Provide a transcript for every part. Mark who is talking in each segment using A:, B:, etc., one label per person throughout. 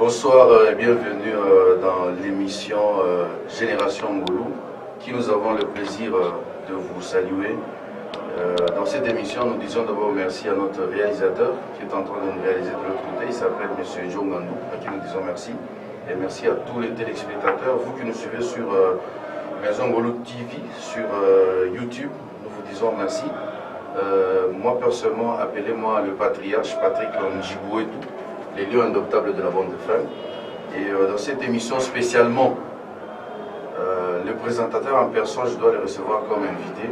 A: Bonsoir et bienvenue dans l'émission Génération Ngolou, qui nous avons le plaisir de vous saluer. Dans cette émission, nous disons d'abord merci à notre réalisateur qui est en train de nous réaliser de l'autre côté. Il s'appelle M. Joe Ngandou, à qui nous disons merci. Et merci à tous les téléspectateurs, vous qui nous suivez sur Maison Ngolou TV, sur YouTube, nous vous disons merci. Moi personnellement, appelez-moi le patriarche Patrick Njibouetou, les lieux indoptables de la bande de femmes. Et dans cette émission spécialement, le présentateur en personne, je dois le recevoir comme invité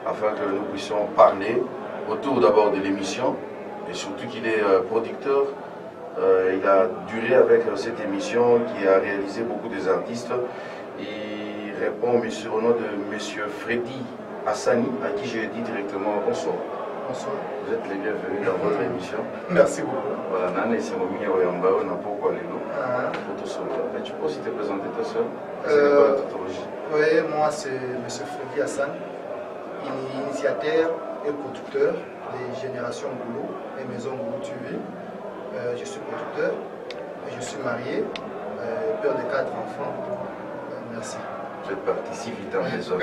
A: afin que nous puissions parler autour d'abord de l'émission et surtout qu'il est producteur. Il a duré avec cette émission qui a réalisé beaucoup des artistes. Il répond au nom de M. Freddy Hassani, à qui j'ai dit directement bonsoir.
B: Bonsoir.
A: Vous êtes les bienvenus dans votre émission.
B: Merci beaucoup.
A: Voilà, Nana et Sémomi Oyamba, on n'a pas quoi les lots. Mais tu peux aussi te présenter toi seul? C'est quoi la tautologie?
B: Oui, moi c'est M. Freddy Hassan, initiateur et producteur des Générations Ngolou et Maison Ngolou TV. Je suis producteur, je suis marié, père de 4 enfants. Merci.
A: Vous êtes parti si vite en maison.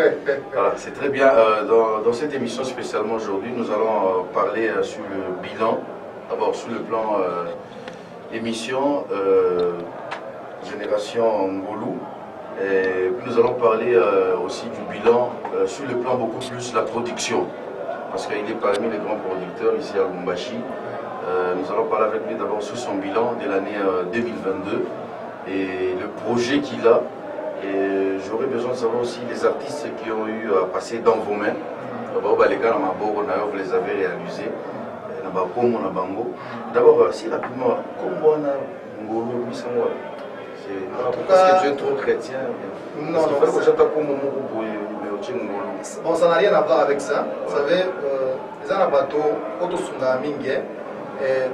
A: Voilà, c'est très bien. Dans cette émission spécialement aujourd'hui, nous allons parler sur le bilan. D'abord sur le plan émission Génération Ngolou. Et puis nous allons parler aussi du bilan sur le plan beaucoup plus la production. Parce qu'il est parmi les grands producteurs ici à Lubumbashi. Nous allons parler avec lui d'abord sur son bilan de l'année 2022 et le projet qu'il a. Et j'aurais besoin de savoir aussi les artistes qui ont eu à passer dans vos mains. D'abord, les gars, vous les avez réalisés. D'abord, si rapidement, comment on a Ngolou Bissangwa? Parce que tu es trop chrétien.
B: Non, non. Bon, ça n'a rien à voir avec ça. Vous savez, les gens bateau, Otosunga Mingue.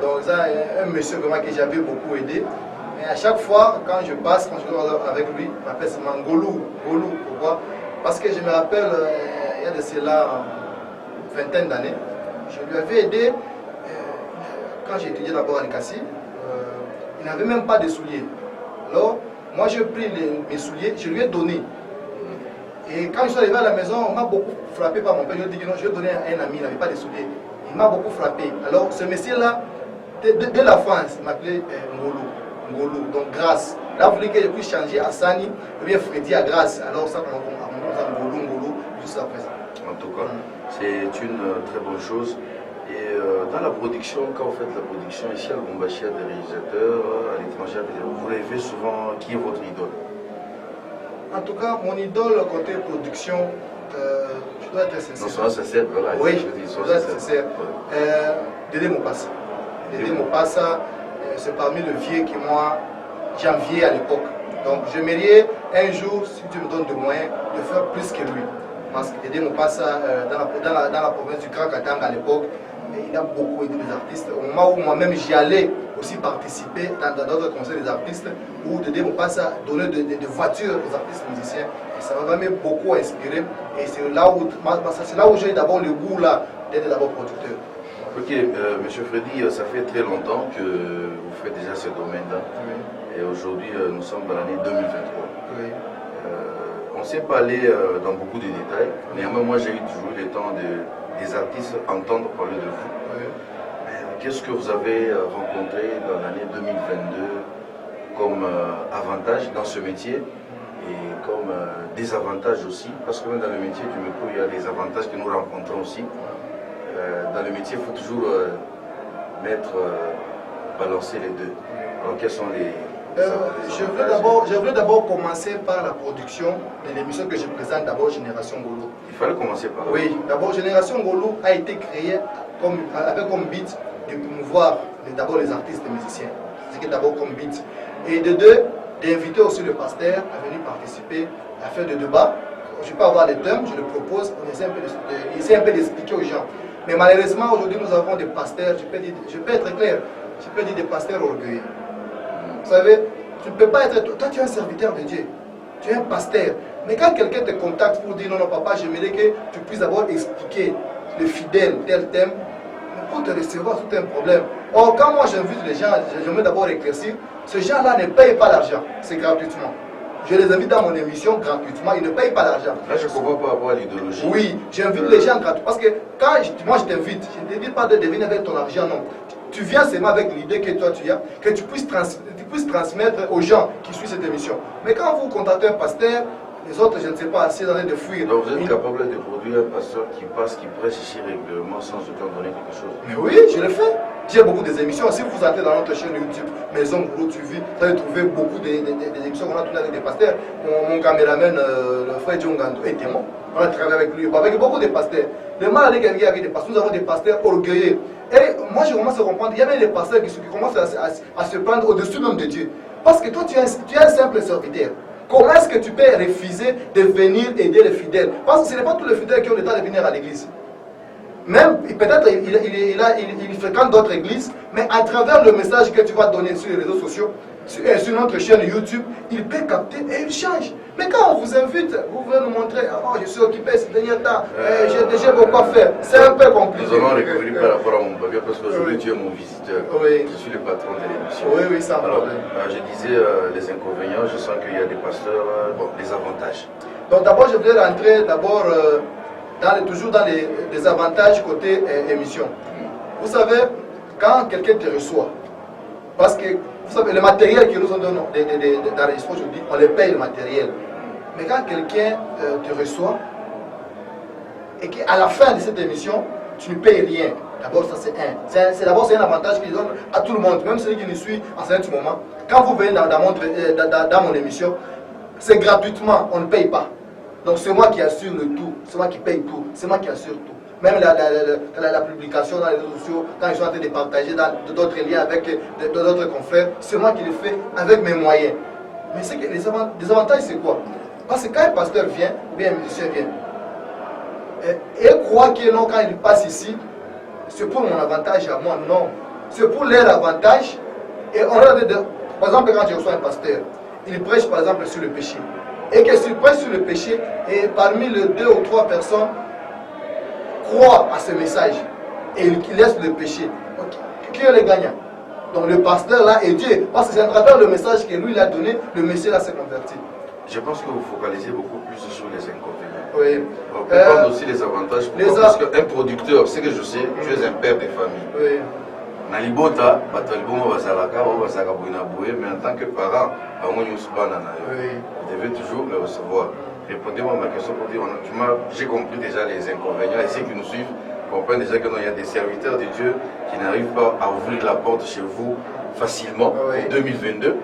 B: Donc, un monsieur vraiment que j'avais beaucoup aidé. Et à chaque fois, quand je passe, quand je vais avec lui, il m'appelle seulement Ngolou. Ngolou, pourquoi? Parce que je me rappelle, il y a de cela une vingtaine d'années, je lui avais aidé quand j'ai étudié d'abord à Nikassi. Il n'avait même pas de souliers. Alors, moi j'ai pris mes souliers, je lui ai donné. Et quand je suis arrivé à la maison, on m'a beaucoup frappé par mon père. Je lui ai dit que non, je vais donner à un ami, il n'avait pas de souliers. Il m'a beaucoup frappé. Alors, ce monsieur-là, dès la France, il m'appelait Ngolou, donc grâce. Là, vous voulez que je puisse changer à Sani, ou bien Freddy à grâce. Alors, ça, on a Ngolou, jusqu'à présent.
A: En tout cas, c'est une très bonne chose. Et dans la production, quand vous faites la production, ici à Lubumbashi, à des réalisateurs, à l'étranger, vous rêvez souvent qui est votre idole?
B: En tout cas, mon idole côté production, je dois être sincère.
A: Non, sois sincère, voilà.
B: Oui, je dois être sincère. Dédé Mopassa. Dédé Mopassa, c'est parmi les vieux qui moi j'enviais à l'époque. Donc j'aimerais un jour, si tu me donnes des moyens, de faire plus que lui. Parce que Dédé Mopassa, dans la province du Grand Katanga à l'époque, il a beaucoup aidé les artistes. Au moment où moi-même j'y allais aussi participer dans d'autres conseils des artistes, où Dédé Mopassa donnait des voitures aux artistes musiciens. Et ça m'a vraiment beaucoup inspiré. Et c'est là où j'ai d'abord le goût d'être d'abord producteur.
A: Ok, M. Freddy, ça fait très longtemps que vous faites déjà ce domaine-là. Oui. Et aujourd'hui, nous sommes dans l'année 2023. Oui. On ne sait pas aller dans beaucoup de détails. Néanmoins, moi, j'ai eu toujours le temps des artistes entendre parler de vous. Oui. Qu'est-ce que vous avez rencontré dans l'année 2022 comme avantage dans ce métier et comme désavantage aussi? Parce que même dans le métier du micro, il y a des avantages que nous rencontrons aussi. Dans le métier, il faut toujours balancer les deux. Alors, quels sont les
B: je voulais d'abord commencer par la production de l'émission que je présente, d'abord Génération Ngolou.
A: Il fallait commencer par là.
B: Oui, d'abord Génération Ngolou a été créée avec comme but de promouvoir d'abord les artistes et musiciens. C'est d'abord comme but. Et de deux, d'inviter aussi le pasteur à venir participer à faire des débats. Je peux avoir des thèmes, je le propose, on essaie un peu d'expliquer aux gens. Mais malheureusement, aujourd'hui, nous avons des pasteurs, je peux être clair, je peux dire des pasteurs orgueilleux. Vous savez, tu ne peux pas être... Toi, tu es un serviteur de Dieu, tu es un pasteur. Mais quand quelqu'un te contacte pour dire non, non, papa, j'aimerais que tu puisses d'abord expliquer le fidèle tel thème, Mais pour te recevoir, c'est un problème. Or, quand moi j'invite les gens, j'aimerais d'abord éclaircir, ces gens-là ne payent pas l'argent, c'est gratuitement. Je les invite dans mon émission gratuitement, ils ne payent pas l'argent.
A: Là, je comprends pas rapport à l'idéologie.
B: Oui, j'invite les gens gratuitement. Parce que quand moi je t'invite, je ne te dis pas de devenir avec ton argent, non. Tu viens seulement avec l'idée que toi tu as, que tu puisses transmettre aux gens qui suivent cette émission. Mais quand vous contactez un pasteur, les autres, je ne sais pas, assez d'aller de fuir.
A: Donc vous êtes capable de produire un pasteur qui passe, qui prêche ici régulièrement sans aucun donner quelque chose?
B: Mais oui, je le fais. J'ai beaucoup d'émissions. Si vous entrez dans notre chaîne YouTube, Maison Boulot TV, vous allez trouver beaucoup d'émissions qu'on a tournées avec des pasteurs. Mon caméraman, le frère John Gando, est témoin. On a travaillé avec lui, avec beaucoup de pasteurs. Le mal avec des pasteurs, nous avons des pasteurs orgueilleux. Et moi, je commence à comprendre, il y a même des pasteurs qui commencent à se prendre au-dessus même de Dieu. Parce que toi, tu es un simple serviteur. Comment est-ce que tu peux refuser de venir aider les fidèles? Parce que ce n'est pas tous les fidèles qui ont le temps de venir à l'église. Même, peut-être il fréquente d'autres églises, mais à travers le message que tu vas donner sur les réseaux sociaux, sur notre chaîne YouTube, il peut capter et il change. Mais quand on vous invite, vous voulez nous montrer, oh, je suis occupé ces derniers temps, j'ai déjà beaucoup à faire. C'est un peu compliqué.
A: Nous allons revenir par rapport à mon papier parce qu'aujourd'hui tu es mon visiteur.
B: Oui.
A: Je suis le patron de l'émission.
B: Oui, oui, ça.
A: Alors, je disais les inconvénients, je sens qu'il y a des pasteurs, bon, les avantages.
B: Donc d'abord, je voulais rentrer toujours dans les avantages côté émission. Vous savez, quand quelqu'un te reçoit, parce que vous savez, le matériel que nous ont donné d'enregistrement aujourd'hui, on les paye le matériel. Mais quand quelqu'un te reçoit, et qu'à la fin de cette émission, tu ne payes rien, d'abord ça c'est un avantage qu'ils donnent à tout le monde, même celui qui nous suit en ce moment. Quand vous venez dans mon émission, c'est gratuitement, on ne paye pas. Donc c'est moi qui assure le tout, c'est moi qui paye tout, c'est moi qui assure tout. Même la publication dans les réseaux sociaux, quand ils sont en train de partager d'autres liens avec d'autres confrères, c'est moi qui le fais avec mes moyens. Mais c'est que les avantages, c'est quoi? Parce que quand un pasteur vient, ou bien un musicien vient, et croit que non, quand il passe ici, c'est pour mon avantage à moi, non. C'est pour leur avantage. Et on a par exemple, quand je reçois un pasteur, il prêche par exemple sur le péché. Et que s'il prêche sur le péché, et parmi les 2 ou 3 personnes croient à ce message, et il laisse le péché, qui est le gagnant? Donc le pasteur là est Dieu, parce que c'est à travers le message que lui il a donné, le monsieur là s'est converti.
A: Je pense que vous focalisez beaucoup plus sur les inconvénients.
B: Oui.
A: On peut prendre aussi les avantages. Pourquoi? Parce qu'un producteur, ce que je sais, tu es un père de famille.
B: Oui.
A: Nalibota, Bataliboma Basalaka, Basaka Bouinaboué, mais en tant que parent, vous devez toujours le recevoir. Répondez-moi à ma question pour dire, j'ai compris déjà les inconvénients et ceux qui nous suivent comprennent déjà qu'il y a des serviteurs de Dieu qui n'arrivent pas à ouvrir la porte chez vous facilement en 2022.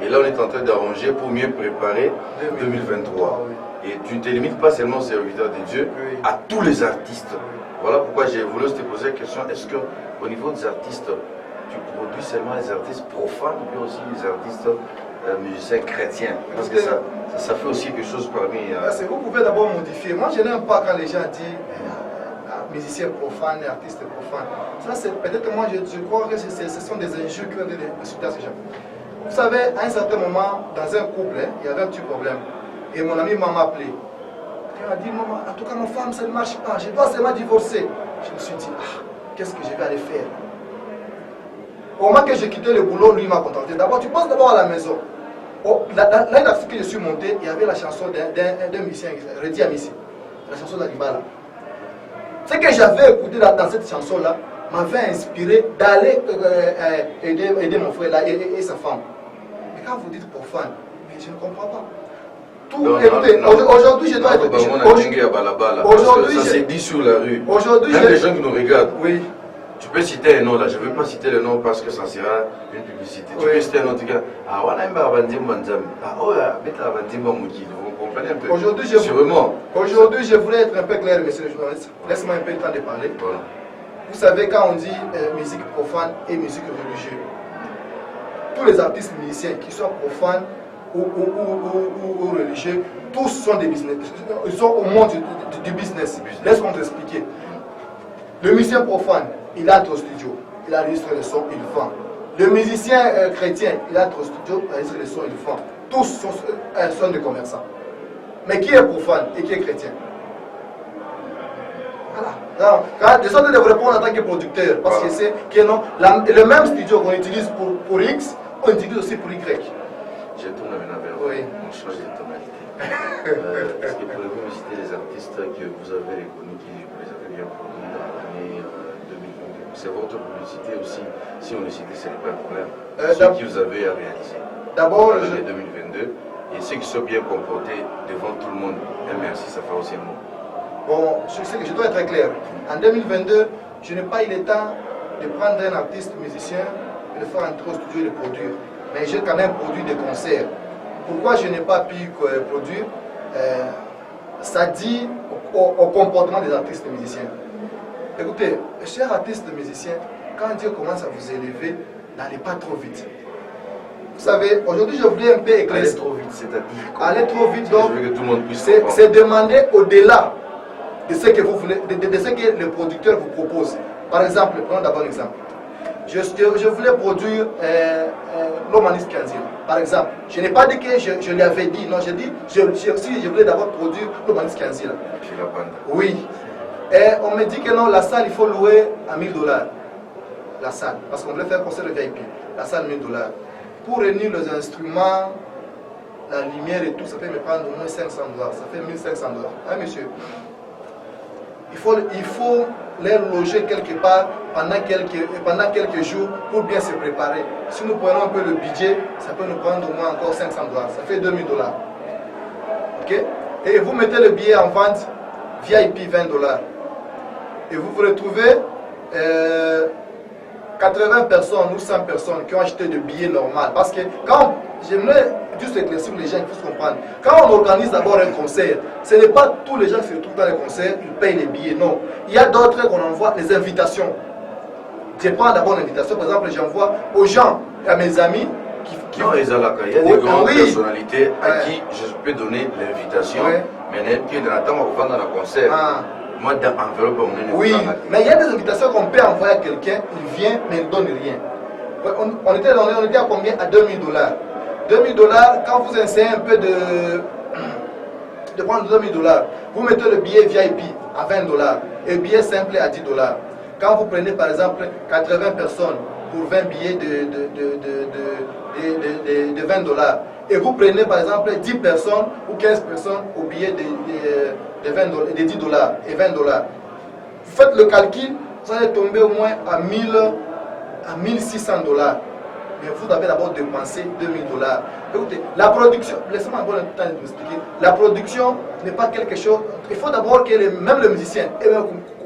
A: Et là, on est en train d'arranger pour mieux préparer 2023. Et tu ne te limites pas seulement aux serviteurs de Dieu, à tous les artistes. Voilà pourquoi j'ai voulu te poser la question, est-ce qu'au niveau des artistes, tu produis seulement les artistes profanes ou bien aussi les artistes musiciens chrétiens? Parce que ça fait aussi quelque chose parmi...
B: Vous pouvez d'abord modifier. Moi, je n'aime pas quand les gens disent musiciens profanes et artistes profanes. Ça, c'est peut-être moi, je crois que ce sont des injures qui ont été insultées à ces gens. Vous savez, à un certain moment, dans un couple, il y avait un petit problème. Et mon ami m'a appelé. Il m'a dit, maman, en tout cas, ma femme, ça ne marche pas. Je dois seulement divorcer. Je me suis dit, qu'est-ce que je vais aller faire? Au moment que j'ai quitté le boulot, lui m'a contacté. D'abord, tu penses d'abord à la maison. Là, que je suis monté, il y avait la chanson d'un musicien, Redi Amissi, la chanson d'Alibala. Ce que j'avais écouté dans cette chanson-là m'avait inspiré d'aller aider mon frère là et sa femme. Mais quand vous dites profane, mais je ne comprends pas. Aujourd'hui, je dois être...
A: Aujourd'hui, ça s'est dit sur la rue. Même les gens qui nous regardent.
B: Oui.
A: Tu peux citer un nom là, je ne veux pas citer le nom parce que ça sera une publicité. Tu peux citer un autre gars. Vous comprenez un peu?
B: Aujourd'hui, je voulais être un peu clair, monsieur le journaliste. Laisse-moi un peu le temps de parler. Voilà. Vous savez, quand on dit musique profane et musique religieuse, tous les artistes musiciens qui sont profanes ou religieux, tous sont des business. Ils sont au monde du business. Laisse-moi t'expliquer. Le musicien profane, il entre au studio, il enregistre le son, il vend. Le musicien chrétien, il entre au studio, il enregistre le son, il vend. Tous sont des commerçants. Mais qui est profane et qui est chrétien? Voilà. Non, je suis en train de vous répondre en tant que producteur. Parce que c'est que non, le même studio qu'on utilise pour X, on utilise aussi pour Y.
A: Je tourne maintenant vers vous. On change de tonalité. Est-ce que pouvez-vous me citer les artistes que vous avez reconnus, qui vous les avez bien produits dans l'année 2022? C'est votre publicité aussi. Si on les cite, ce n'est pas un problème. Ceux qui vous avez à réaliser.
B: D'abord,
A: l'année 2022. Et ceux qui sont bien comportés devant tout le monde. Et merci, ça fait aussi un mot.
B: Bon, je dois être très clair. En 2022, je n'ai pas eu le temps de prendre un artiste musicien et de faire entrer au studio et de produire. Mais j'ai quand même produit des concerts. Pourquoi je n'ai pas pu produire ça dit au comportement des artistes musiciens. Écoutez, chers artistes musiciens, quand Dieu commence à vous élever, n'allez pas trop vite. Vous savez, aujourd'hui je voulais un peu éclaircir.
A: Aller trop vite, c'est-à-dire
B: aller trop vite, donc
A: je veux que tout le monde puisse
B: c'est demander au-delà de ce que vous voulez, de ce que le producteur vous propose. Par exemple, prenons d'abord un exemple. Je voulais produire l'Omanis Kanzil. Par exemple, je n'ai pas dit que je lui avais dit, non, j'ai dit, si je voulais d'abord produire l'Omanis Kanzil. Oui. Et on me dit que non, la salle, il faut louer à $1000. La salle, parce qu'on voulait faire un concert de VIP. La salle, $1000. Pour réunir les instruments, la lumière et tout, ça peut me prendre au moins $500. Ça fait $1500. Hein, monsieur? Il faut les loger quelque part pendant quelques jours pour bien se préparer. Si nous prenons un peu le budget, ça peut nous prendre au moins encore $500. Ça fait $2000. Ok? Et vous mettez le billet en vente, VIP $20. Et vous vous retrouvez 80 personnes ou 100 personnes qui ont acheté des billets normaux. Parce que quand, j'aimerais juste éclaircir pour les gens qui puissent comprendre, quand on organise d'abord un concert, ce n'est pas tous les gens qui se retrouvent dans le concert, ils payent les billets, non. Il y a d'autres qu'on envoie les invitations. Je prends d'abord l'invitation, par exemple, j'envoie aux gens, à mes amis,
A: non, il y a des grandes personnalités à qui je peux donner l'invitation, mais qui n'attendent pas dans le concert. Moi, dans l'enveloppe, on est
B: oui, mais il y a des invitations qu'on peut envoyer à quelqu'un, il vient, mais il ne donne rien. On était à combien? À $2000. $2000, quand vous essayez un peu de prendre $2000, vous mettez le billet VIP à $20 et le billet simple à $10. Quand vous prenez par exemple 80 personnes pour 20 billets de $20, et vous prenez par exemple 10 personnes ou 15 personnes au billet de $10 et $20, vous faites le calcul, vous allez tomber au moins à $1600. Mais vous avez d'abord dépensé $2000. Écoutez, la production, laissez-moi avoir un temps de vous expliquer. La production n'est pas quelque chose. Il faut d'abord que même le musicien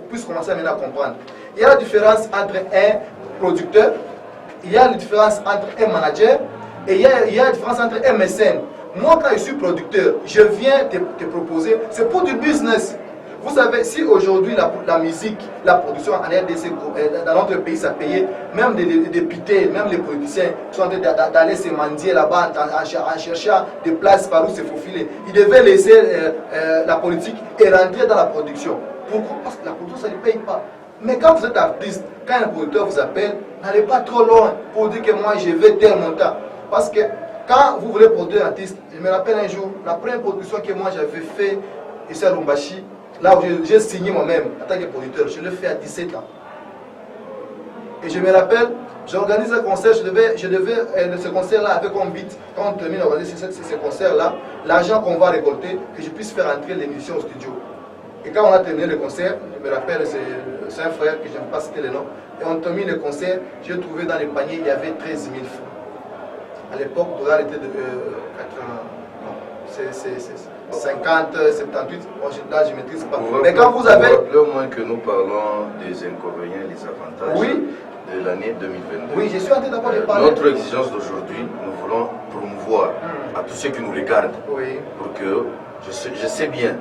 B: puisse commencer maintenant à comprendre. Il y a la différence entre un producteur, il y a la différence entre un manager et il y a la différence entre un mécène. Moi, quand je suis producteur, je viens te proposer, c'est pour du business. Vous savez, si aujourd'hui la musique, la production en RDC, dans notre pays, ça payait, même des députés, même les politiciens sont en train d'aller se mendier là-bas en cherchant des places par où se faufiler. Ils devaient laisser la politique et rentrer dans la production. Pourquoi? Parce que la production, ça ne paye pas. Mais quand vous êtes artiste, quand un producteur vous appelle, n'allez pas trop loin pour dire que moi je veux tel montant. Parce que quand vous voulez produire un artiste, je me rappelle un jour, la première production que moi j'avais fait ici à Lumbashi, là où j'ai signé moi-même en tant que producteur, je l'ai fait à 17 ans. Et je me rappelle, j'organise un concert, ce concert-là avec un but, quand on termine d'organiser ce concert-là, l'argent qu'on va récolter, que je puisse faire entrer l'émission au studio. Et quand on a terminé le concert, je me rappelle, c'est un frère que je ne vais pas citer le nom, et on termine le concert, j'ai trouvé dans les paniers, il y avait 13 000 francs. À l'époque, le dollar était de 50, 78, là je ne maîtrise pas. Mais quand vous avez...
A: Au moins que nous parlons des inconvénients et des avantages de l'année 2022.
B: Oui, je suis en train d'abord de parler.
A: Notre exigence d'aujourd'hui, nous voulons promouvoir à tous ceux qui nous regardent, pour que je sais bien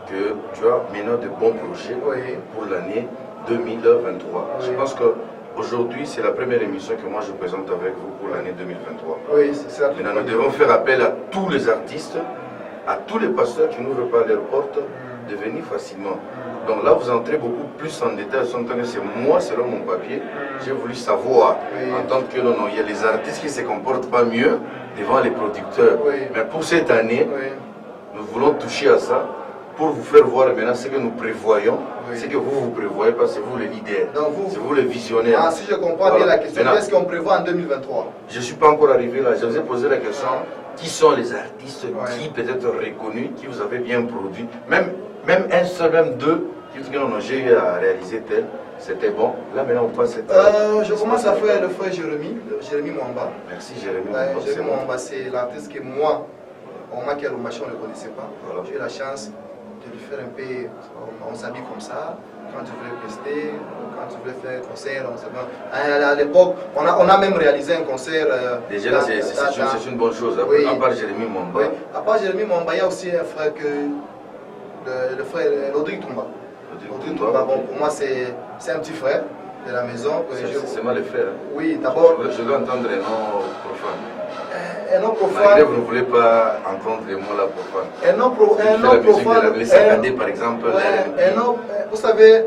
A: que tu as maintenant de bons projets pour l'année 2023. Je pense qu'aujourd'hui, c'est la première émission que moi je présente avec vous pour l'année 2023.
B: Oui, c'est ça.
A: Maintenant, nous devons faire appel à tous les artistes, à tous les pasteurs qui n'ouvrent pas leurs portes, de venir facilement. Donc là, vous entrez beaucoup plus en détail. C'est moi, selon mon papier, j'ai voulu savoir, en tant que non, il y a les artistes qui ne se comportent pas mieux devant les producteurs. Mais pour cette année, nous voulons toucher à ça, pour vous faire voir maintenant ce que nous prévoyons,
B: oui.
A: Ce que vous prévoyez, parce que c'est vous le leader, c'est vous le visionnaire.
B: Ah, si je comprends bien la question, qu'est-ce qu'on prévoit en 2023? Je
A: ne suis pas encore arrivé là, je vous ai posé la question, qui sont les artistes qui peut-être reconnus, qui vous avez bien produit, même un seul, même deux, qui disent que non, j'ai eu à réaliser tel, c'était bon. Là maintenant on passe
B: je commence à faire le frère Jérémy Mwamba.
A: Merci Jérémy Mwamba.
B: Jérémy Mwamba, c'est l'artiste que moi, au moment qu'il y a le machin, on ne le connaissait pas. Voilà. J'ai eu la chance de lui faire un peu, on s'habille comme ça, quand tu voulais prester, quand tu voulais faire un concert, on s'habille. À l'époque, on a même réalisé un concert.
A: Déjà là, c'est une bonne chose, oui. À part Jérémy Mwamba.
B: Oui. À part Jérémy Mwamba, il y a aussi un frère le frère Rodrigue Toumba. Rodrigue Toumba, bon, pour moi c'est un petit frère de la maison.
A: C'est mal le frère.
B: Oui, d'abord.
A: Je dois entendre un nom profane.
B: Un nom profane.
A: Malgré vous ne voulez pas entendre les mots là profane.
B: Un nom profane.
A: Les saccadés par exemple.
B: Un nom, vous savez,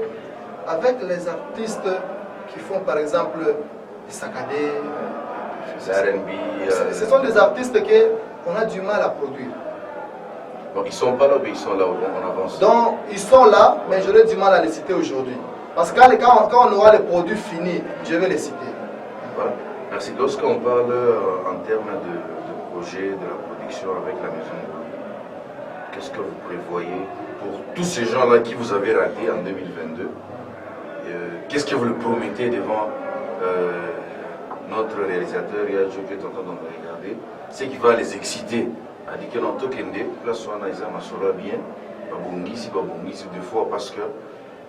B: avec les artistes qui font par exemple les saccadés,
A: R&B.
B: Ce sont des artistes qu'on a du mal à produire.
A: Donc ils ne sont pas là, mais ils sont là, on avance.
B: Donc ils sont là, mais j'aurais du mal à les citer aujourd'hui. Parce que quand on aura les produits finis, je vais les citer.
A: Voilà. Merci. Lorsqu'on parle en termes de projet, de la production avec la maison, qu'est-ce que vous prévoyez pour tous ces gens-là qui vous avez ratés en 2022? Qu'est-ce que vous le promettez devant notre réalisateur, Yadjo, qui est en train de nous regarder? C'est qui va les exciter. A dit que non, Tokende, là, soit on bien, Babungisi, deux fois, parce que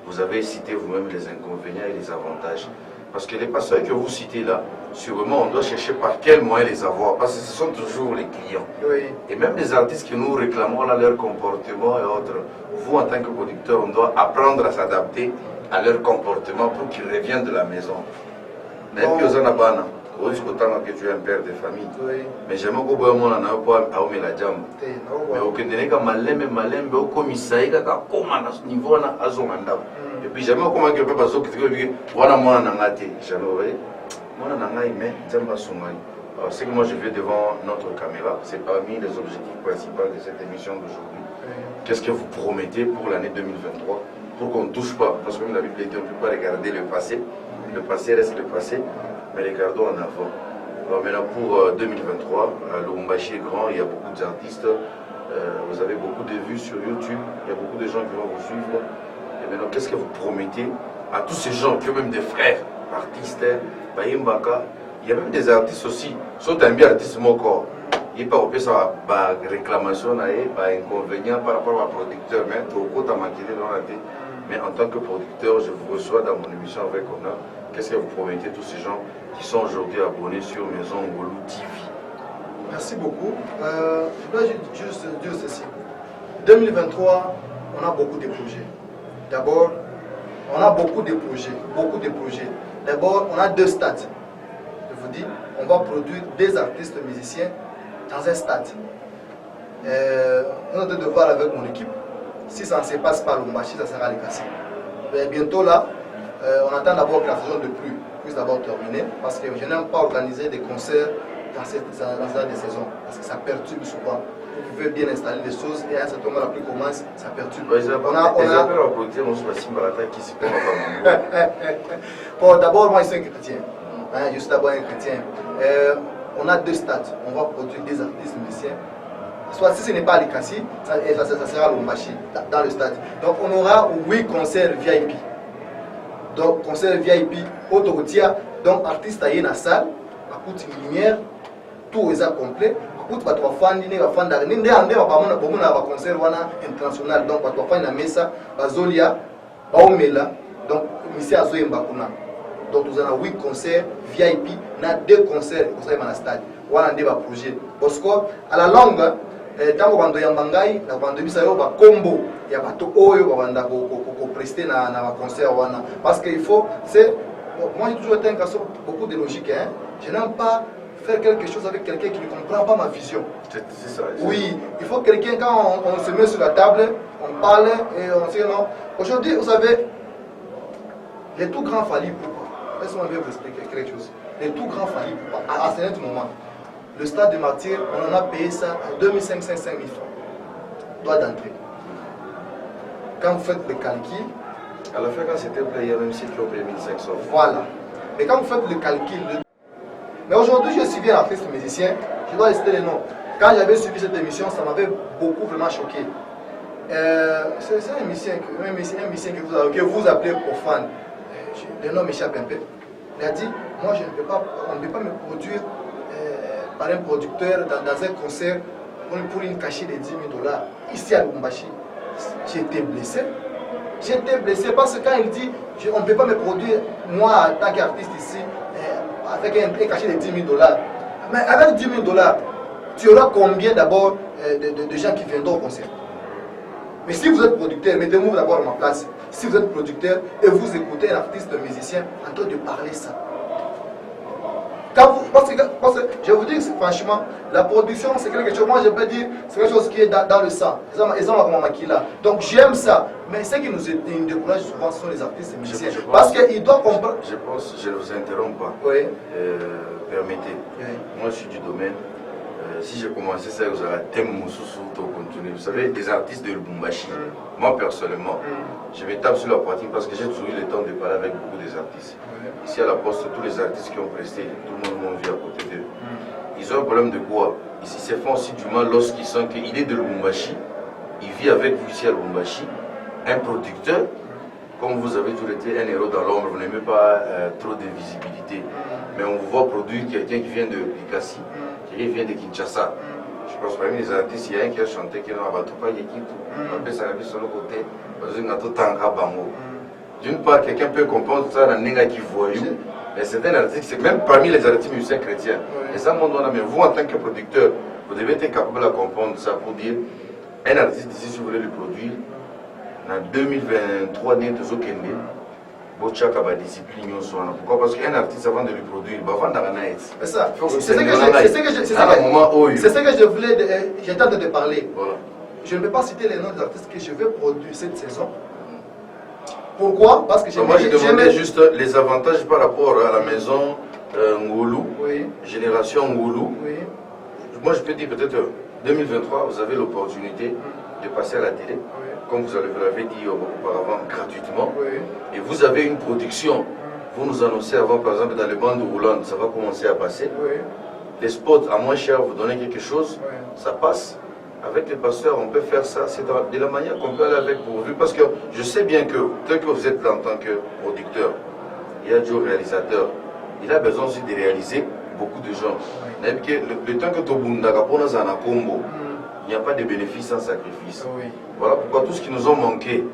A: vous avez cité vous-même les inconvénients et les avantages. Parce que les passeurs que vous citez là, sûrement on doit chercher par quel moyen les avoir, parce que ce sont toujours les clients.
B: Oui.
A: Et même les artistes que nous réclamons là, leur comportement et autres, vous en tant que producteur, on doit apprendre à s'adapter à leur comportement pour qu'ils reviennent de la maison. Même que vous en avez autant que tu es un père de famille. Oui. Mais j'aime beaucoup mon ana pas à la jambe. Mais au Kenya comme malembe au commissaire quand comment niveau na azonganda. Et puis jamais comment que peut passer que voilà moi na ngate. Jamais moi na ngai mais j'aime songai. C'est que moi je vais devant notre caméra, c'est parmi les objectifs principaux de cette émission d'aujourd'hui. Qu'est-ce que vous promettez pour l'année 2023 pour qu'on ne touche pas, parce que comme la Bible dit, on ne peut pas regarder le passé reste le passé. Mais regardons en avant. Alors maintenant pour 2023, Lubumbashi est grand, il y a beaucoup d'artistes, vous avez beaucoup de vues sur YouTube, il y a beaucoup de gens qui vont vous suivre. Et maintenant, qu'est-ce que vous promettez à tous ces gens qui ont même des frères, artistes, Bayimbaka, il y a même des artistes aussi, sont un bien artiste mon corps. Il n'y a pas de réclamation, inconvénient par rapport à producteur, mais mais en tant que producteur, je vous reçois dans mon émission avec honneur. Qu'est-ce que vous promettez tous ces gens qui sont aujourd'hui abonnés sur Maison Ngolou TV?
B: Merci beaucoup. Je dois juste dire ceci. 2023, on a beaucoup de projets. D'abord, on a beaucoup de projets. D'abord, on a 2 stades. Je vous dis, on va produire des artistes musiciens dans un stade. On a de voir avec mon équipe. Si ça ne se passe pas, le marché, ça sera les cassés. Bientôt là, on attend d'abord que la saison de pluie puisse d'abord terminer, parce que je n'aime pas organiser des concerts dans cette de saison, parce que ça perturbe souvent. Vous pouvez bien installer des choses et à un certain moment la pluie commence, ça perturbe. Bon, d'abord moi je suis un chrétien, je suis d'abord un chrétien. On a 2 stades, on va produire des artistes musiciens. Soit si ce n'est pas à l'Ikassi, ça sera au Lubumbashi, dans le stade. Donc on aura 8 concerts VIP. Donc concert VIP, autoroutière, donc artiste à la salle, à coûte une lumière, tout est complet. À coûte va fan, va concert international, donc va fan la mesa, bazolia, baomela, donc monsieur Azoye Mbakuna. Donc nous avons 8 concerts VIP, on a 2 concerts dans le stade. On a un projet. Parce qu'à la longue, tango bando ya mbangai na bando bisayo ba combo ya bato oyo ba banda ko prester na concert wana, parce que il faut c'est moi j'ai toujours été un garçon beaucoup de logique, hein. Je n'aime pas faire quelque chose avec quelqu'un qui ne comprend pas ma vision. C'est ça. Oui, il faut quelqu'un, quand on se met sur la table, on parle et on sait non. Aujourd'hui, vous savez, les tout grands fallibles, pourquoi? Laisse-moi bien vous expliquer quelque chose. Les tout grands fallibles, à ce moment. Le stade de Martyrs, on en a payé ça à 2500 à 5000 francs. Droit d'entrée. quand vous faites le calcul.
A: À la fin, quand c'était plein, il y a même ceux qui ont payé 1500.
B: Voilà. Mais quand vous faites le calcul. Mais aujourd'hui, je suis un artiste musicien. Je dois citer les noms. Quand j'avais suivi cette émission, ça m'avait beaucoup vraiment choqué. C'est un musicien que vous appelez profane. Le nom m'échappe un peu. Il a dit, moi je ne peux pas, on ne peut pas me produire par un producteur dans un concert pour une cachette de 10 000 $. Ici à Lubumbashi, j'étais blessé. J'étais blessé parce que quand il dit, on ne peut pas me produire, moi en tant qu'artiste ici, avec un cachet de 10 000 $. Mais avec 10 000 $, tu auras combien d'abord de gens qui viendront au concert? Mais si vous êtes producteur, mettez-vous d'abord à ma place. Si vous êtes producteur et vous écoutez un artiste, un musicien en train de parler ça. Parce que je vous dis franchement, la production c'est quelque chose, moi je peux dire, c'est quelque chose qui est dans le sang. Donc j'aime ça. Mais ce qui nous décourage souvent ce sont les artistes et musiciens. Parce qu'ils doivent comprendre.
A: Je pense, je ne vous interromps pas.
B: Oui.
A: Permettez.
B: Oui.
A: Moi je suis du domaine. Si j'ai commencé ça, vous avez un thème continuer. Vous savez, des artistes de Lubumbashi, moi personnellement, je vais taper sur la pratique parce que j'ai toujours eu le temps de parler avec beaucoup des artistes. Ici à la Poste, tous les artistes qui ont presté, tout le monde vit à côté d'eux. Ils ont un problème de quoi? Ici, c'est font aussi du mal lorsqu'ils sentent qu'il est de Lubumbashi, il vit avec vous ici à Lubumbashi, un producteur, comme vous avez toujours été un héros dans l'ombre, vous n'aimez pas trop de visibilité. Mais on vous voit produire quelqu'un qui vient de Likasi, quelqu'un qui vient de Kinshasa. Je pense parmi les artistes, il y a un qui a chanté qui n'a pas tout pas qui tout. On peut s'arrêter sur le côté, parce qu'on a tout tanga bango. D'une part, quelqu'un peut comprendre ça dans Nenga qui voyou, mais c'est un artiste, c'est même parmi les artistes musiciens chrétiens. Et ça, mais vous en tant que producteur, vous devez être capable de comprendre ça pour dire, un artiste ici, si vous voulez le produire, en 2023, il y a des discipline. Pourquoi? Parce qu'un artiste, avant de le produire, il va vendre la net.
B: C'est ça. C'est ce que je voulais, j'étais en train de parler. Voilà. Je ne peux pas citer les noms des artistes que je vais produire cette saison. Pourquoi? Parce que
A: moi, je demandais juste les avantages par rapport à la maison Ngoulou, Génération Ngoulou. Oui. Moi, je peux dire peut-être 2023, vous avez l'opportunité de passer à la télé. Comme vous l'avez dit auparavant, gratuitement. Oui. Et vous avez une production. Vous nous annoncez avant, par exemple, dans les bandes roulantes, ça va commencer à passer. Oui. Les spots à moins cher, vous donnez quelque chose, ça passe. Avec les pasteurs, on peut faire ça. C'est de la manière qu'on peut aller avec pourvu. Parce que je sais bien que, tel que vous êtes là en tant que producteur, il y a Joe réalisateur, il a besoin aussi de réaliser beaucoup de gens. Oui. Le temps que tu as un combo, il n'y a pas de bénéfice sans sacrifice. Oui. Voilà pourquoi tout ce qui nous a manqué.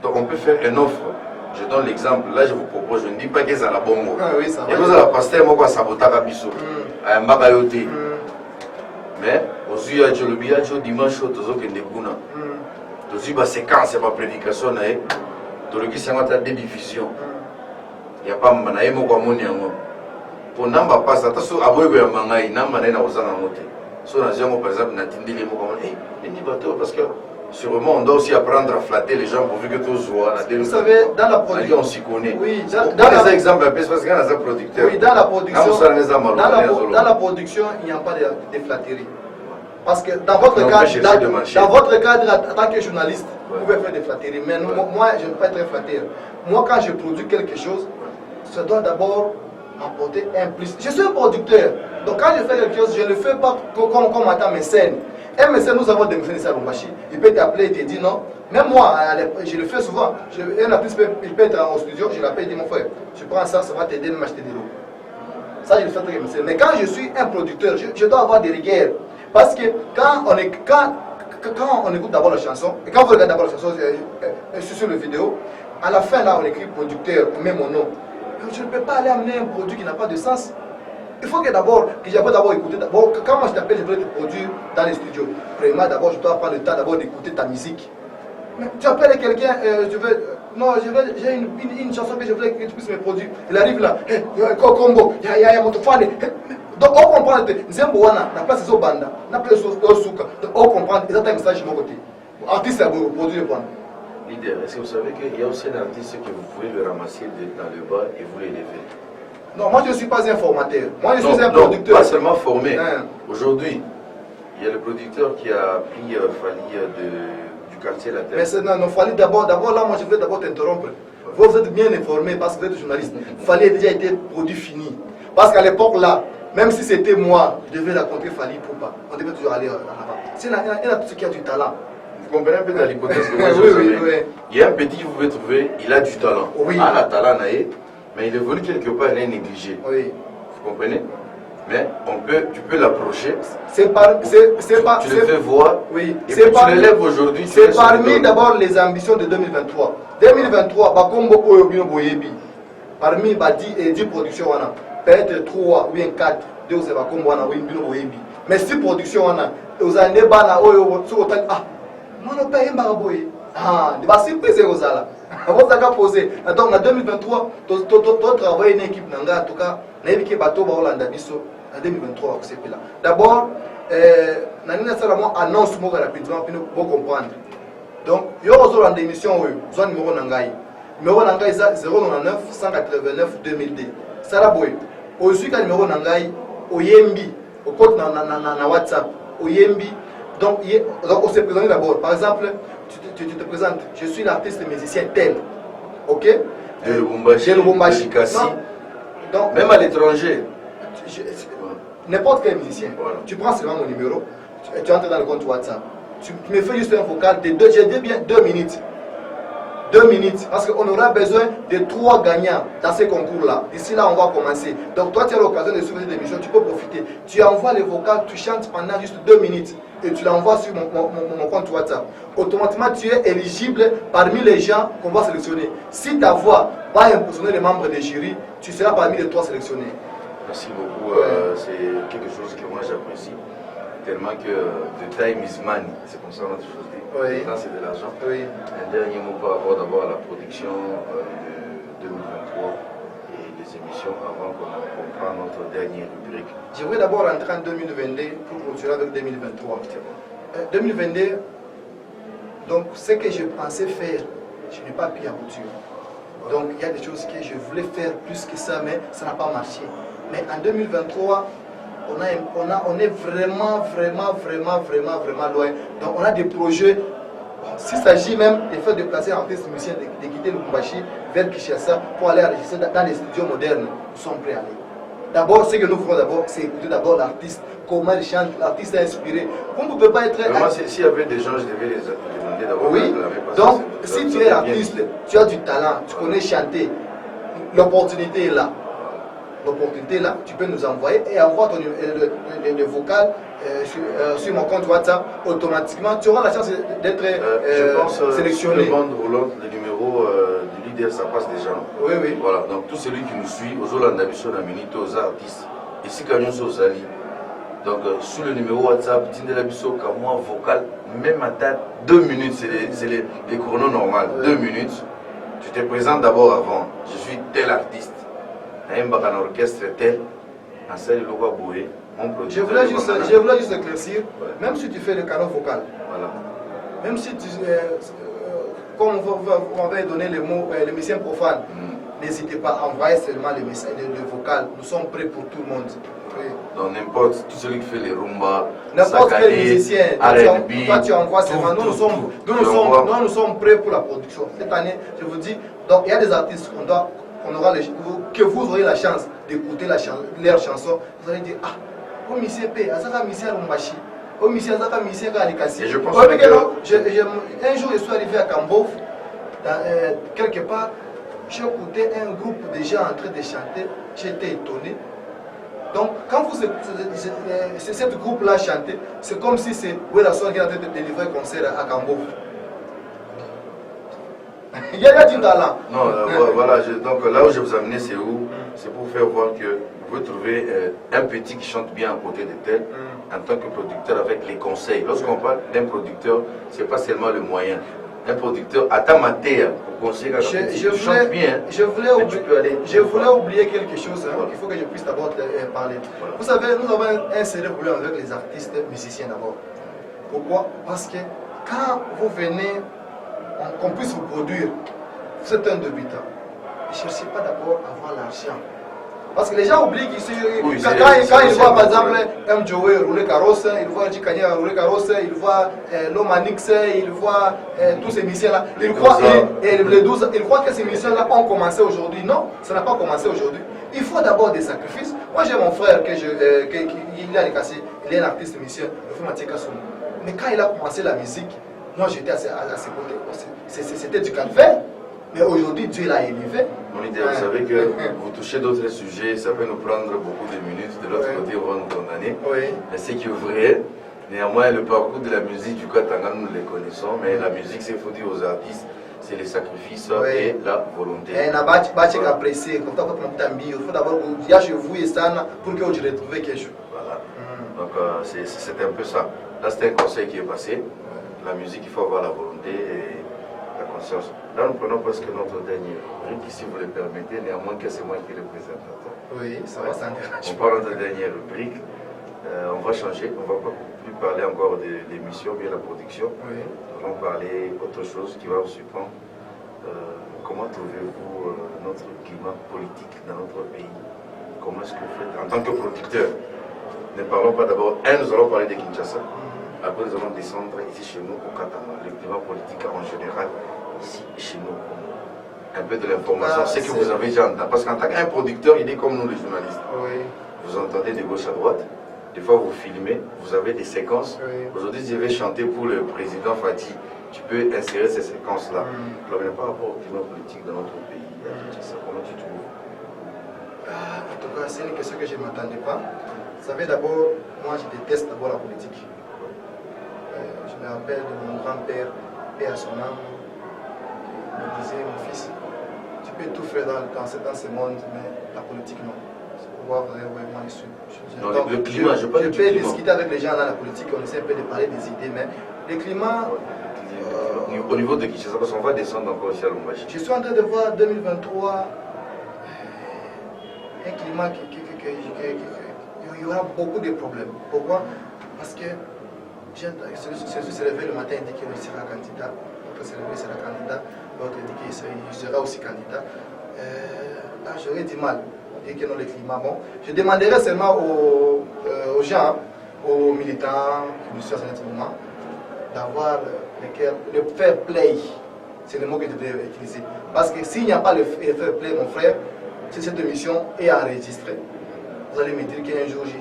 A: Donc on peut faire une offre. Je donne l'exemple. Là, je vous propose, je ne dis pas que c'est à la bongo.
B: Ah oui, ça va.
A: Et vous avez la pasteur, moi, ça va à Bisso. À un bagayoté. Mais, aux yeux de l'obia, dimanche, tous les gens qui ont séquence, ma prédication, tous les gens qui ont des divisions. Il n'y a pas de monde. Pour n'amba pas, ça t'a sur Aboyo et Mangaï, n'amba n'a pas de sur la zone, par exemple, parce que sûrement on doit aussi apprendre à flatter les gens pourvu que tout soit.
B: Vous savez, dans la production,
A: on s'y connaît.
B: Oui,
A: dans les exemples, parce qu'il y a un producteur.
B: Oui, dans la production, dans la production, il n'y a pas de flatterie. Parce que dans votre cadre, en tant que journaliste, vous pouvez faire des flatteries. Mais moi, je ne peux pas être flatteur. Moi, quand je produis quelque chose, ça doit d'abord apporter un plus. Je suis un producteur. Donc quand je fais quelque chose, je ne le fais pas comme attend mes scènes. Un mécène, nous avons des mécènes ici à Lubumbashi. Il peut t'appeler et te dire non. Même moi, je le fais souvent. Un artiste il peut être au studio, je l'appelle et dis mon frère, je prends ça, ça va t'aider à m'acheter des lots. Ça, je le fais très bien. Mais quand je suis un producteur, je dois avoir des rigueurs. Parce que quand on écoute d'abord la chanson, et quand vous regardez d'abord la chanson sur la vidéo, à la fin là on écrit producteur, on met mon nom. Je ne peux pas aller amener un produit qui n'a pas de sens. Il faut que j'apprenne d'abord écouter. D'abord, quand moi je t'appelle, je veux te produire dans les studios. Premièrement, d'abord, je dois prendre le temps d'abord d'écouter ta musique. Mais tu appelles quelqu'un, j'ai une chanson que je voudrais que tu puisses me produire. Il arrive là, Combo, il y a mon fan. Donc, on comprend, Nzemboana, la place est au banda, la place est au souka. Donc, on comprend, et ça un message de mon côté. Artiste, vous produire le point.
A: Leader, est-ce que vous savez qu'il y a aussi un artiste que vous pouvez le ramasser dans le bas et vous l'élever?
B: Non, moi je ne suis pas un formateur. Moi je suis un producteur.
A: Pas seulement formé. Aujourd'hui, il y a le producteur qui a pris Fali du quartier La
B: Mais
A: Terre.
B: non, fallait d'abord là, moi je vais d'abord t'interrompre. Vous êtes bien informé parce que vous êtes journaliste. Il fallait déjà être produit fini. Parce qu'à l'époque là, même si c'était moi, je devais raconter Fali Poupa. On devait toujours aller en avant. Il y a tout ce qui a du talent.
A: Vous comprenez un peu dans l'hypothèse que moi je
B: Oui,
A: vous
B: oui,
A: amène.
B: oui.
A: Il y a un petit que vous pouvez trouver, il a du talent.
B: Oui.
A: Ah, la talent, mais il est venu quelque part, il est négligé.
B: Oui.
A: Vous comprenez? Mais tu peux l'approcher.
B: Tu
A: le fais voir.
B: Oui.
A: Et puis tu l'élèves aujourd'hui.
B: C'est parmi d'abord les ambitions de 2023. 2023, Bakombo Oyobino Boyebi. Parmi 10 productions, peut-être 3 ou 4, 2 ou 7 Boyebi. Mais 6 productions, vous avez bana Oyo, ah, moi ne paye pas Boye. Ah, il va surpriser aux ala. Vous avez posé. Donc en 2023, tu travailles une équipe, en tout cas, l'équipe bateau Baolanda Bisso. En 2023, c'est là. D'abord, annonce rapidement pour comprendre. Donc, il y a une émission, il y a un numéro Nangaï. Numéro Nangaï, 099 189 2002. Saraboy. Aujourd'hui, il y a un numéro Nangaï, au Yembi, au code na WhatsApp, au Yembi. Donc, on se présente d'abord. Par exemple, tu te présentes, je suis l'artiste musicien tel. Ok?
A: De Lubumbashi, de Kassi. Même à l'étranger.
B: N'importe quel musicien,
A: voilà.
B: Tu prends seulement mon numéro, tu entres dans le compte WhatsApp, tu me fais juste un vocal de 2 minutes. 2 minutes, parce qu'on aura besoin de 3 gagnants dans ces concours-là. D'ici là, on va commencer. Donc toi, tu as l'occasion de suivre cette émission, tu peux profiter. Tu envoies les vocals, tu chantes pendant juste 2 minutes et tu l'envoies sur mon compte WhatsApp. Automatiquement, tu es éligible parmi les gens qu'on va sélectionner. Si ta voix va impressionner les membres des jurys, tu seras parmi les 3 sélectionnés.
A: Merci beaucoup. C'est quelque chose que moi j'apprécie. Tellement que the time is money. C'est comme ça qu'on a toujours dit.
B: Oui.
A: Le temps c'est de l'argent.
B: Oui.
A: Un dernier mot par rapport d'abord à la production de 2023 et les émissions avant qu'on prenne notre dernière rubrique.
B: Je voudrais d'abord rentrer en 2022 pour continuer avec 2023. 2022, donc ce que je pensais faire, je n'ai pas pu aboutir. Donc il y a des choses que je voulais faire plus que ça, mais ça n'a pas marché. Mais en 2023, on est vraiment loin. Donc on a des projets. S'il s'agit même de faire déplacer un artiste musicien de quitter le Lubumbashi vers Kinshasa pour aller enregistrer dans les studios modernes, nous sommes prêts à aller. D'abord, ce que nous ferons d'abord, c'est écouter d'abord l'artiste, comment il chante, l'artiste est inspiré. Vous ne pouvez pas être...
A: Moi, s'il y avait des gens, je devais les demander d'abord.
B: Oui, donc si tu es artiste, tu as du talent, tu connais chanter, l'opportunité est là. L'opportunité là, tu peux nous envoyer et envoie le vocal sur mon compte WhatsApp. Automatiquement, tu auras la chance d'être sélectionné.
A: Sur le bande roulante, le numéro du leader, ça passe déjà.
B: Oui, oui.
A: Voilà, donc tout celui qui nous suit, aux Hollandais, aux artistes, ici, quand nous sommes allés. Donc, sur le numéro WhatsApp, Tindela Bisso, moi vocal, même à date, 2 minutes, c'est les chronos normaux. 2 minutes. Tu te présentes d'abord avant. Je suis tel artiste. Un orchestre tel, en salle Loga Boué, mon producteur.
B: Je voulais juste éclaircir, même si tu fais le canon vocal,
A: voilà.
B: Même si tu. Comme on va donner les mots, les musiciens profanes, n'hésitez pas à envoyer seulement les vocales. Nous sommes prêts pour tout le monde. Oui.
A: Donc n'importe, tout celui qui fait les rumba,
B: n'importe quel musicien, toi tu envoies seulement. Nous sommes prêts pour la production. Cette année, je vous dis, donc il y a des artistes que vous aurez la chance d'écouter leurs chansons. Vous allez dire, ah, au musicien P, Azaka musicien Rumbashi, au musicien Azaka musicien Kalikasi.
A: Et je pense que
B: un jour je suis arrivé à Kambof, quelque part, j'ai écouté un groupe de gens en train de chanter, j'étais étonné. Donc, quand vous ce groupe-là chanter, c'est comme si c'est Werason qui est en train de délivrer un concert à Kambof. Il y a du talent.
A: Non, voilà, donc là où je vous amener, c'est où? C'est pour faire voir que vous pouvez trouver un petit qui chante bien à côté de tel, en tant que producteur avec les conseils. Lorsqu'on parle d'un producteur, ce n'est pas seulement le moyen. Un producteur, à ta matière, pour conseiller quand tu chantes bien.
B: Je voulais oublier quelque chose, il faut que je puisse d'abord parler. Voilà. Vous savez, nous avons un sérieux problème avec les artistes musiciens d'abord. Pourquoi? Parce que quand vous venez, qu'on puisse vous produire, vous êtes un débutant. Ne cherchez pas d'abord à avoir l'argent. Parce que les gens oublient qu'ici,
A: Oui,
B: quand ils voient par exemple M. Joey rouler carrosse, ils voient Jikanye rouler carrosse, ils voient Lomanix, ils voient tous ces musiciens-là. Ils croient que ces musiciens-là ont commencé aujourd'hui. Non, ça n'a pas commencé aujourd'hui. Il faut d'abord des sacrifices. Moi j'ai mon frère il est un artiste musicien, mais quand il a commencé la musique, moi j'étais à ses côtés. C'était du calvaire. Mais aujourd'hui, Dieu l'a élevé.
A: Mon idée, vous savez que vous touchez d'autres sujets, ça peut nous prendre beaucoup de minutes. De l'autre côté, on va nous condamner.
B: Oui.
A: Mais c'est qui est vrai. Néanmoins, le parcours de la musique du Katanga, nous le connaissons. Mais la musique, c'est faut dire aux artistes, c'est les sacrifices et la volonté.
B: Il faut apprécier. Il faut d'abord dire chez vous et ça pour que vous retrouviez quelque chose.
A: Voilà. Donc, c'est un peu ça. Là, c'est un conseil qui est passé. La musique, il faut avoir la volonté et la conscience. Là, nous prenons presque notre dernier rubrique, si vous le permettez, néanmoins que c'est moi qui le présente.
B: Oui, ça va, ça
A: on parle de notre dernière rubrique. On va changer, on ne va pas plus parler encore de l'émission, bien la production.
B: Oui.
A: Nous allons parler autre chose qui va vous surprendre. Comment trouvez-vous notre climat politique dans notre pays? Comment est-ce que vous faites en tant que producteur? Ne parlons pas d'abord, nous allons parler de Kinshasa. Après, nous allons descendre ici chez nous au Katanga. Le climat politique en général, ici chez nous. Un peu de l'information, c'est que vous avez déjà entendu. Parce qu'en tant qu'un producteur, il est comme nous les journalistes.
B: Oui.
A: Vous entendez de gauche à droite. Des fois, vous filmez, vous avez des séquences.
B: Oui.
A: Aujourd'hui, je vais chanter pour le président Fati. Tu peux insérer ces séquences-là. Alors, mais par rapport au climat politique dans notre pays, comment tu trouves?
B: En tout cas, c'est une question que je ne m'attendais pas. Vous savez, d'abord, moi, je déteste d'abord la politique. Je me rappelle de mon grand-père, paix à son âme, qui me disait, mon fils, tu peux tout faire dans ce monde, mais la politique, non. C'est pour voir vraiment les sous.
A: Le climat, je peux
B: discuter avec les gens dans la politique, on essaie un peu de parler des idées, mais le climat...
A: Au niveau de Kinshasa, parce qu'on va descendre encore ici à Lombashi.
B: Je suis en train de voir 2023 un climat il y aura beaucoup de problèmes. Pourquoi? Parce que celui se réveille le matin et dit qu'il sera candidat, l'autre se réveille sera candidat, l'autre dit qu'il sera aussi candidat. Là, j'aurais du mal à dire que non, le climat. Bon, je demanderai seulement aux gens, aux militants qui nous suivent en ce moment, d'avoir le fair play. C'est le mot que je devrais utiliser. Parce que s'il n'y a pas le fair play, mon frère, si cette émission est enregistrée, vous allez me dire qu'un jour, je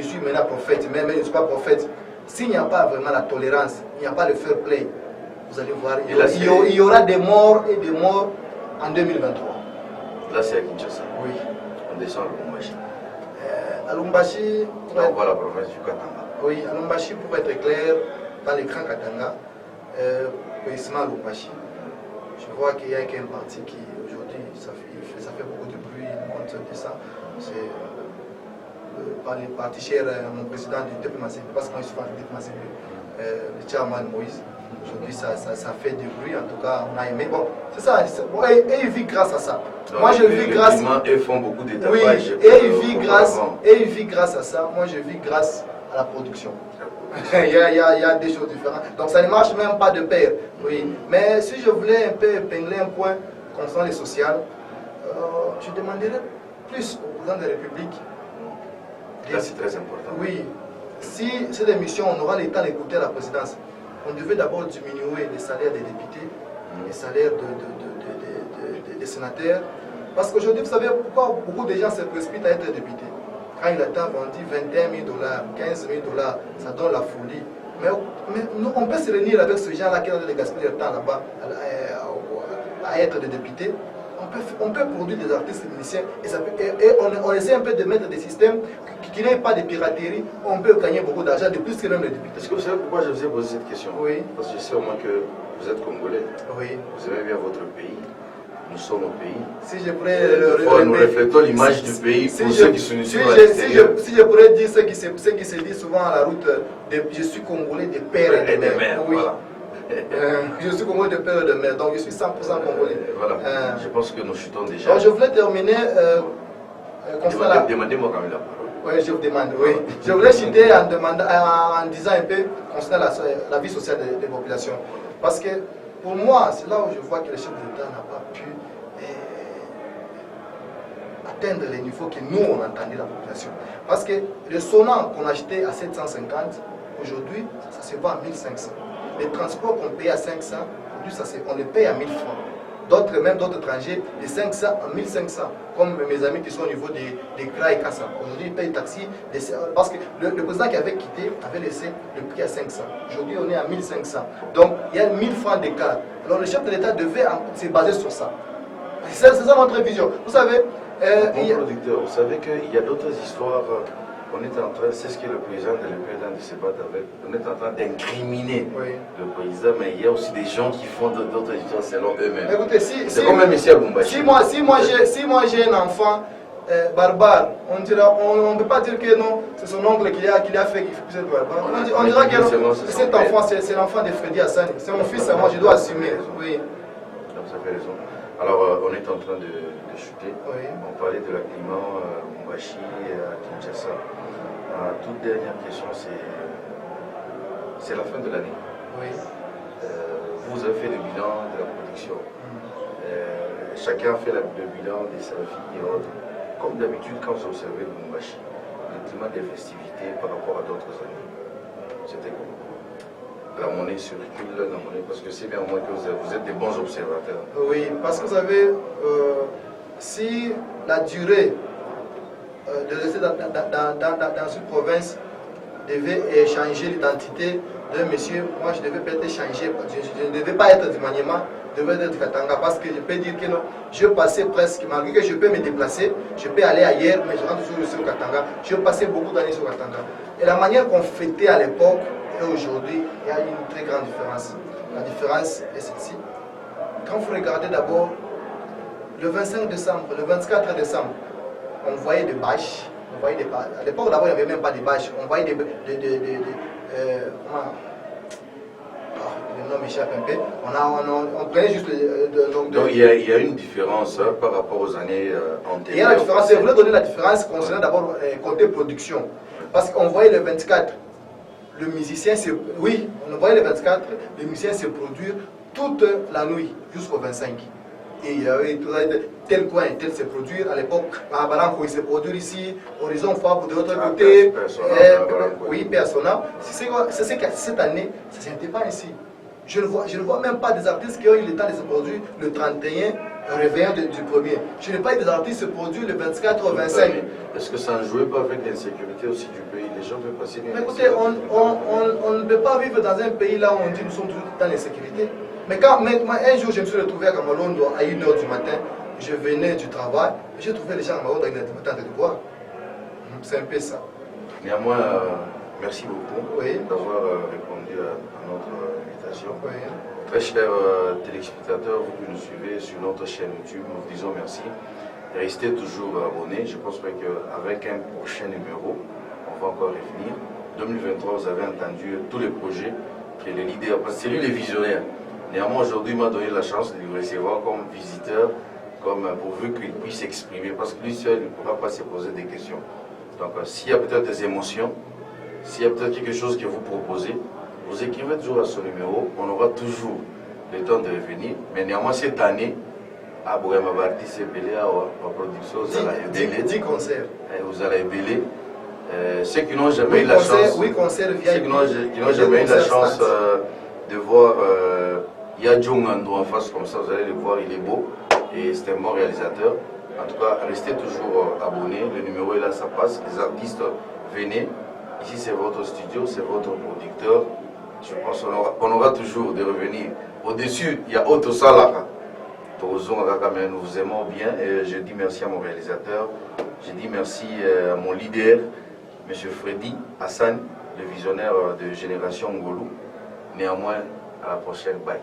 B: suis maintenant prophète, mais je ne suis pas prophète. S'il n'y a pas vraiment la tolérance, il n'y a pas le fair play, vous allez voir, il y aura des morts et des morts en 2023.
A: Là, c'est à Kinshasa.
B: Oui.
A: On descend à Lombashi.
B: À Lombashi,
A: on voit la province du Katanga.
B: Oui, à Lombashi, pour être clair, dans l'écran Katanga, à Lombashi, je vois qu'il y a qu'un parti qui, aujourd'hui, ça fait beaucoup de bruit, il monte, descend. C'est le parti cher à mon président du diplomatie, parce que moi je suis pas du diplomatie, le chairman Moïse. Aujourd'hui, ça fait du bruit, en tout cas, on a aimé. Bon, c'est ça, bon, et il vit grâce à ça.
A: Donc,
B: moi, je vis grâce.
A: Ils font beaucoup d'étapes.
B: Oui, et il vit grâce à ça. Moi, je vis grâce à la production. il y a des choses différentes. Donc, ça ne marche même pas de pair. Oui. Mais si je voulais un peu épingler un point concernant les sociales, je demanderais plus au président de la République.
A: Là, c'est très important.
B: Oui. Si cette émission, on aura le temps d'écouter la présidence, on devait d'abord diminuer les salaires des députés, les salaires des sénateurs. Parce qu'aujourd'hui, vous savez pourquoi beaucoup de gens se précipitent à être députés. Quand il attend, on dit 21 000 $, 15 000 $, ça donne la folie. Mais nous, on peut se réunir avec ce gens-là qui ont gaspillé leur temps là-bas à être des députés. On peut produire des artistes musiciens et on essaie un peu de mettre des systèmes qui n'aient pas de piraterie. On peut gagner beaucoup d'argent de plus que même les députés.
A: Est-ce que vous savez pourquoi je vous ai posé cette question?
B: Oui.
A: Parce que je sais au moins que vous êtes Congolais.
B: Oui.
A: Vous aimez bien votre pays. Nous sommes au pays.
B: Si je pourrais
A: nous reflétons l'image du pays pour ceux qui sont suivent à
B: l'extérieur. Si je pourrais dire ce qui se dit souvent à la route, je suis Congolais de père et de mère. Oui. Voilà. Je suis Congolais de père et de mère, donc je suis 100% Congolais.
A: Voilà. Je pense que nous chutons déjà.
B: Alors je voulais terminer.
A: Demandez-moi quand même la parole.
B: Oui, je vous demande, oui. Je voulais chuter en disant un peu concernant la vie sociale des populations. Parce que pour moi, c'est là où je vois que le chef de l'État n'a pas pu atteindre les niveaux que nous, on entendait la population. Parce que le sonnant qu'on achetait à 750, aujourd'hui, ça se vend à 1500. Les transports qu'on paye à 500, aujourd'hui, on les paye à 1000 francs. D'autres étrangers, de 500 à 1500, comme mes amis qui sont au niveau des CRA et Kassa. Aujourd'hui, ils payent le taxi, parce que le président qui avait quitté avait laissé le prix à 500. Aujourd'hui, on est à 1500. Donc, il y a 1000 francs d'écart. Alors, le chef de l'État devait se baser sur ça. C'est ça notre vision. Vous savez...
A: producteur, vous savez qu'il y a d'autres histoires... On est en train, c'est ce que le président de l'État de se battre avec, on est en train d'incriminer le président, mais il y a aussi des gens qui font d'autres histoires selon eux-mêmes.
B: Écoutez,
A: c'est comme même ici à Lubumbashi.
B: Si moi j'ai un enfant barbare, on ne peut pas dire que non, c'est son oncle qui a fait qu'il fait barbare. On dira que cet enfant, c'est l'enfant de Freddy Hassan, c'est mon fils, moi je dois assumer. Oui.
A: Donc ça fait raison. Alors on est en train de chuter.
B: Oui.
A: On parlait de l'acquittement à Lubumbashi et à Kinshasa. Toute dernière question, c'est la fin de l'année.
B: Oui.
A: Vous avez fait le bilan de la production. Chacun a fait le bilan de sa vie et autres. Comme d'habitude, quand vous observez Lubumbashi, le climat des festivités par rapport à d'autres années, c'était comment? La monnaie circule, la monnaie, parce que c'est bien au moins que vous êtes des bons observateurs.
B: Oui, parce que vous savez, si la durée de rester dans une province devait changer l'identité d'un monsieur, moi je devais peut-être changer, je ne devais pas être du Maniema, je devais être du Katanga, parce que je peux dire que non, je passais presque, malgré que je peux me déplacer, je peux aller ailleurs, mais je rentre toujours sur Katanga, je passais beaucoup d'années sur Katanga. Et la manière qu'on fêtait à l'époque et aujourd'hui, il y a une très grande différence. La différence est celle-ci. Quand vous regardez d'abord le 25 décembre, le 24 décembre, on voyait des bâches. À l'époque, d'abord, il n'y avait même pas de bâches. On voyait le nom m'échappe un peu. On prenait juste...
A: Donc, il y a une différence par rapport aux années antérieures.
B: Il y a la différence. Je voulais donner la différence concernant d'abord côté production. Parce qu'on voyait le 24, le musicien on voyait le 24, le musicien se produire toute la nuit jusqu'au 25. Et il y avait tel coin, tel se produire. À l'époque, à Baranko, il se produire ici, Horizon Fab de l'autre côté. Oui, Persona. C'est ce que cette année, ça n'était pas ainsi. Je ne vois même pas des artistes qui ont eu le temps de se produire le 31, réveillant du premier. Je n'ai pas eu des artistes se produire le 24 au 25.
A: Est-ce que ça ne jouait pas avec l'insécurité aussi du pays? Les gens peuvent passer bien.
B: Mais écoutez, on ne peut pas vivre dans un pays là où on dit nous sommes toujours dans l'insécurité. Mais un jour, je me suis retrouvé à Kamalondo à 1h du matin, je venais du travail, j'ai trouvé les gens à Kamalondo à 1h du matin de voir. C'est un peu ça.
A: Néanmoins, merci beaucoup d'avoir répondu à notre invitation.
B: Oui.
A: Très chers téléspectateurs, vous qui nous suivez sur notre chaîne YouTube, nous vous disons merci. Restez toujours abonnés. Je pense qu'avec un prochain numéro, on va encore revenir. 2023, vous avez entendu tous les projets que les leaders, parce que c'est lui les visionnaires. Néanmoins, aujourd'hui, il m'a donné la chance de le recevoir comme visiteur, comme pourvu qu'il puisse s'exprimer, parce que lui seul ne pourra pas se poser des questions. Donc, s'il y a peut-être des émotions, s'il y a peut-être quelque chose que vous proposez, vous écrivez toujours à ce numéro, on aura toujours le temps de revenir. Mais néanmoins, cette année, à Bourema-Barti, c'est belé à la production, vous allez
B: 10 concerts.
A: Vous allez belé. Ceux qui n'ont jamais eu la chance, ceux qui n'ont jamais eu la chance de voir Yadjong Ando en face comme ça, vous allez le voir, il est beau et c'est un bon réalisateur. En tout cas, restez toujours abonnés, le numéro est là, ça passe, les artistes, venez. Ici c'est votre studio, c'est votre producteur. Je pense qu'on aura toujours de revenir. Au-dessus, il y a Otto Salah. Nous vous aimons bien et je dis merci à mon réalisateur, je dis merci à mon leader, M. Freddy Hassan, le visionnaire de Génération Ngolou. Néanmoins, à la prochaine, bye.